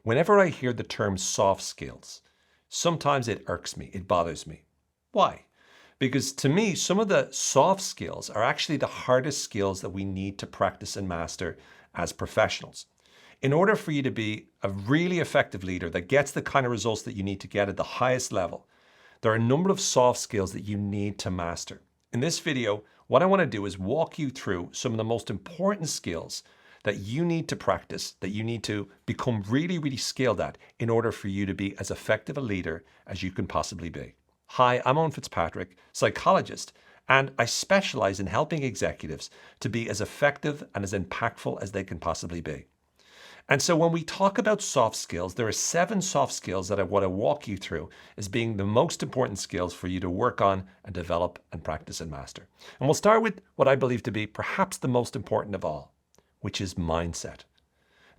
Whenever I hear the term soft skills, sometimes it irks me, it bothers me. Why? Because to me, some of the soft skills are actually the hardest skills that we need to practice and master as professionals. In order for you to be a really effective leader that gets the kind of results that you need to get at the highest level, there are a number of soft skills that you need to master. In this video, what I want to do is walk you through some of the most important skills that you need to practice, that you need to become really, really skilled at in order for you to be as effective a leader as you can possibly be. Hi, I'm Owen Fitzpatrick, psychologist, and I specialize in helping executives to be as effective and as impactful as they can possibly be. And so when we talk about soft skills, there are 7 soft skills that I want to walk you through as being the most important skills for you to work on and develop and practice and master. And we'll start with what I believe to be perhaps the most important of all, which is mindset.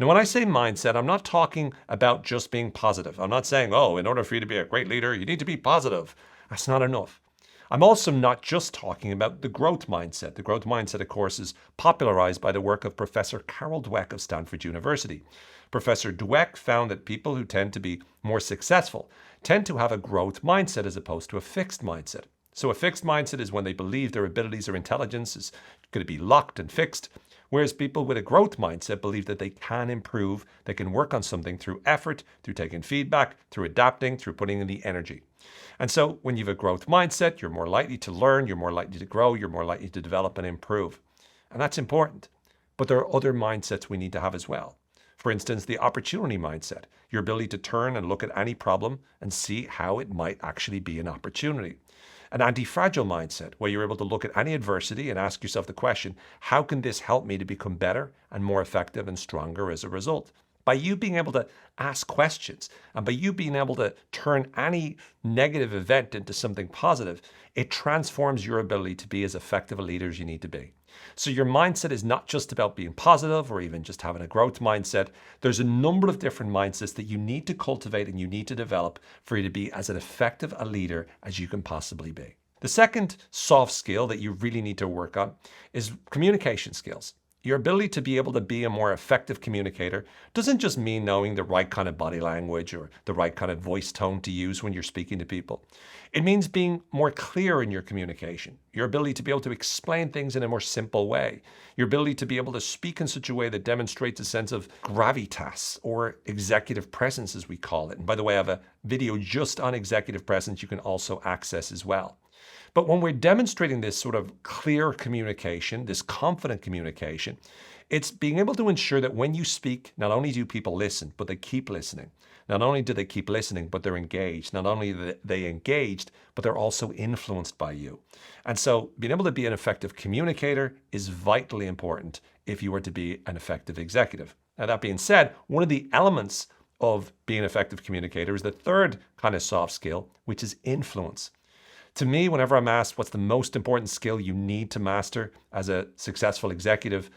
Now, when I say mindset, I'm not talking about just being positive. I'm not saying, oh, in order for you to be a great leader, you need to be positive. That's not enough. I'm also not just talking about the growth mindset. The growth mindset, of course, is popularized by the work of Professor Carol Dweck of Stanford University. Professor Dweck found that people who tend to be more successful tend to have a growth mindset as opposed to a fixed mindset. So a fixed mindset is when they believe their abilities or intelligence is going to be locked and fixed, whereas people with a growth mindset believe that they can improve, they can work on something through effort, through taking feedback, through adapting, through putting in the energy. And so when you have a growth mindset, you're more likely to learn, you're more likely to grow, you're more likely to develop and improve. And that's important. But there are other mindsets we need to have as well. For instance, the opportunity mindset, your ability to turn and look at any problem and see how it might actually be an opportunity. An anti-fragile mindset, where you're able to look at any adversity and ask yourself the question, how can this help me to become better and more effective and stronger as a result? By you being able to ask questions and by you being able to turn any negative event into something positive, it transforms your ability to be as effective a leader as you need to be. So your mindset is not just about being positive or even just having a growth mindset. There's a number of different mindsets that you need to cultivate and you need to develop for you to be as an effective a leader as you can possibly be. The second soft skill that you really need to work on is communication skills. Your ability to be able to be a more effective communicator doesn't just mean knowing the right kind of body language or the right kind of voice tone to use when you're speaking to people. It means being more clear in your communication, your ability to be able to explain things in a more simple way, your ability to be able to speak in such a way that demonstrates a sense of gravitas or executive presence, as we call it. And by the way, I have a video just on executive presence you can also access as well. But when we're demonstrating this sort of clear communication, this confident communication, it's being able to ensure that when you speak, not only do people listen, but they keep listening. Not only do they keep listening, but they're engaged. Not only are they engaged, but they're also influenced by you. And so being able to be an effective communicator is vitally important if you were to be an effective executive. Now, that being said, one of the elements of being an effective communicator is the third kind of soft skill, which is influence. To me, whenever I'm asked what's the most important skill you need to master as a successful executive,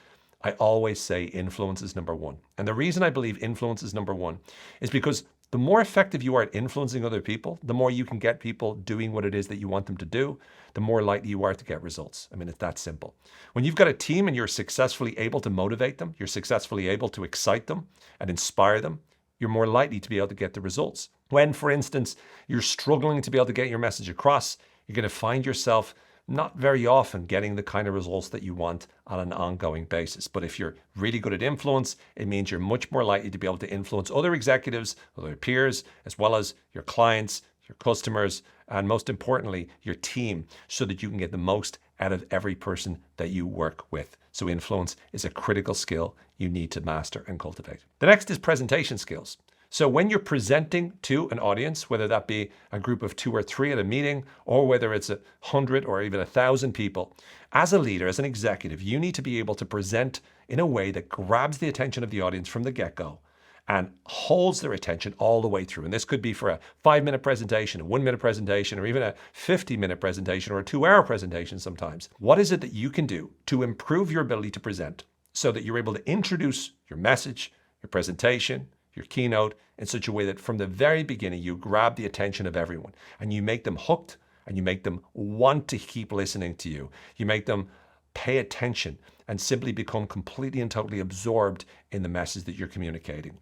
I always say influence is number one. And the reason I believe influence is number one is because the more effective you are at influencing other people, the more you can get people doing what it is that you want them to do, the more likely you are to get results. I mean, it's that simple. When you've got a team and you're successfully able to motivate them, you're successfully able to excite them and inspire them, you're more likely to be able to get the results. When, for instance, you're struggling to be able to get your message across, you're going to find yourself not very often getting the kind of results that you want on an ongoing basis. But if you're really good at influence, it means you're much more likely to be able to influence other executives, other peers, as well as your clients, your customers, and most importantly, your team, so that you can get the most out of every person that you work with. So influence is a critical skill you need to master and cultivate. The next is presentation skills. So when you're presenting to an audience, whether that be a group of 2 or 3 at a meeting, or whether it's 100 or even 1,000 people, as a leader, as an executive, you need to be able to present in a way that grabs the attention of the audience from the get-go and holds their attention all the way through. And this could be for a 5-minute presentation, a 1-minute presentation, or even a 50-minute presentation, or a 2-hour presentation sometimes. What is it that you can do to improve your ability to present so that you're able to introduce your message, your presentation, your keynote in such a way that from the very beginning you grab the attention of everyone and you make them hooked and you make them want to keep listening to you. You make them pay attention and simply become completely and totally absorbed in the message that you're communicating.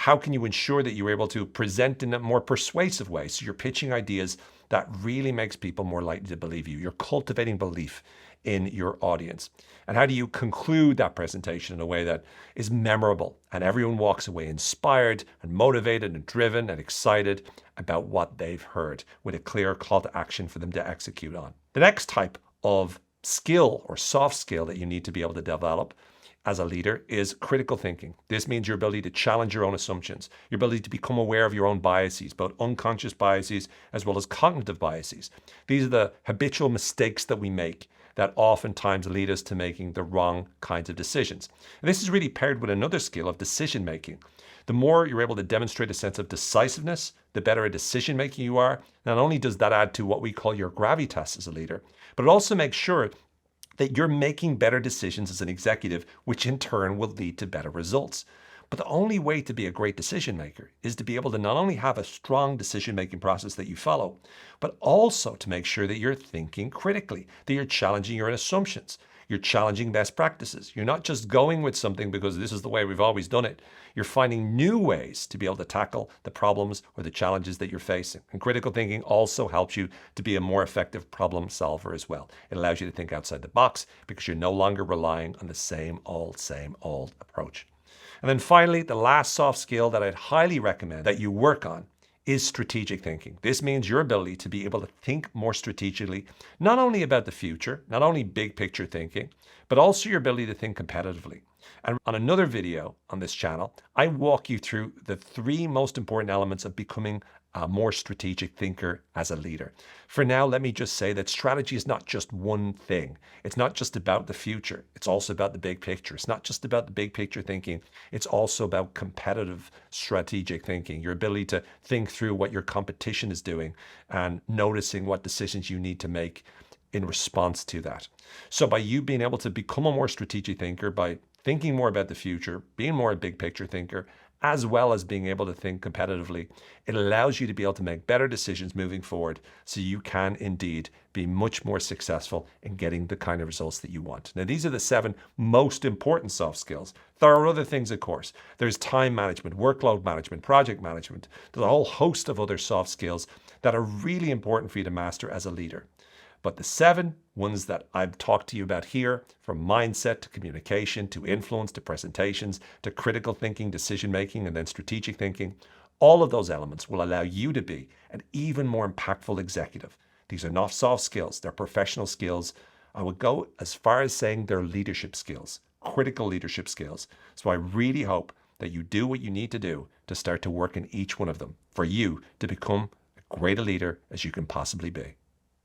How can you ensure that you're able to present in a more persuasive way? So you're pitching ideas that really makes people more likely to believe you. You're cultivating belief in your audience. And how do you conclude that presentation in a way that is memorable and everyone walks away inspired and motivated and driven and excited about what they've heard, with a clear call to action for them to execute on? The next type of skill or soft skill that you need to be able to develop as a leader is critical thinking. This means your ability to challenge your own assumptions, your ability to become aware of your own biases, both unconscious biases as well as cognitive biases. These are the habitual mistakes that we make that oftentimes lead us to making the wrong kinds of decisions. And this is really paired with another skill of decision making. The more you're able to demonstrate a sense of decisiveness, the better at decision making you are. Not only does that add to what we call your gravitas as a leader, but it also makes sure that you're making better decisions as an executive, which in turn will lead to better results. But the only way to be a great decision maker is to be able to not only have a strong decision-making process that you follow, but also to make sure that you're thinking critically, that you're challenging your own assumptions, you're challenging best practices. You're not just going with something because this is the way we've always done it. You're finding new ways to be able to tackle the problems or the challenges that you're facing. And critical thinking also helps you to be a more effective problem solver as well. It allows you to think outside the box because you're no longer relying on the same old approach. And then finally, the last soft skill that I'd highly recommend that you work on is strategic thinking. This means your ability to be able to think more strategically, not only about the future, not only big picture thinking, but also your ability to think competitively. And on another video on this channel, I walk you through the 3 most important elements of becoming a more strategic thinker as a leader. For now, let me just say that strategy is not just one thing. It's not just about the future. It's also about the big picture. It's not just about the big picture thinking. It's also about competitive strategic thinking, your ability to think through what your competition is doing and noticing what decisions you need to make in response to that. So by you being able to become a more strategic thinker, by thinking more about the future, being more a big picture thinker, as well as being able to think competitively, it allows you to be able to make better decisions moving forward so you can indeed be much more successful in getting the kind of results that you want. Now, these are the 7 most important soft skills. There are other things, of course. There's time management, workload management, project management. There's a whole host of other soft skills that are really important for you to master as a leader. But the 7 ones that I've talked to you about here, from mindset to communication, to influence, to presentations, to critical thinking, decision making, and then strategic thinking, all of those elements will allow you to be an even more impactful executive. These are not soft skills, they're professional skills. I would go as far as saying they're leadership skills, critical leadership skills. So I really hope that you do what you need to do to start to work in each one of them for you to become as great a leader as you can possibly be.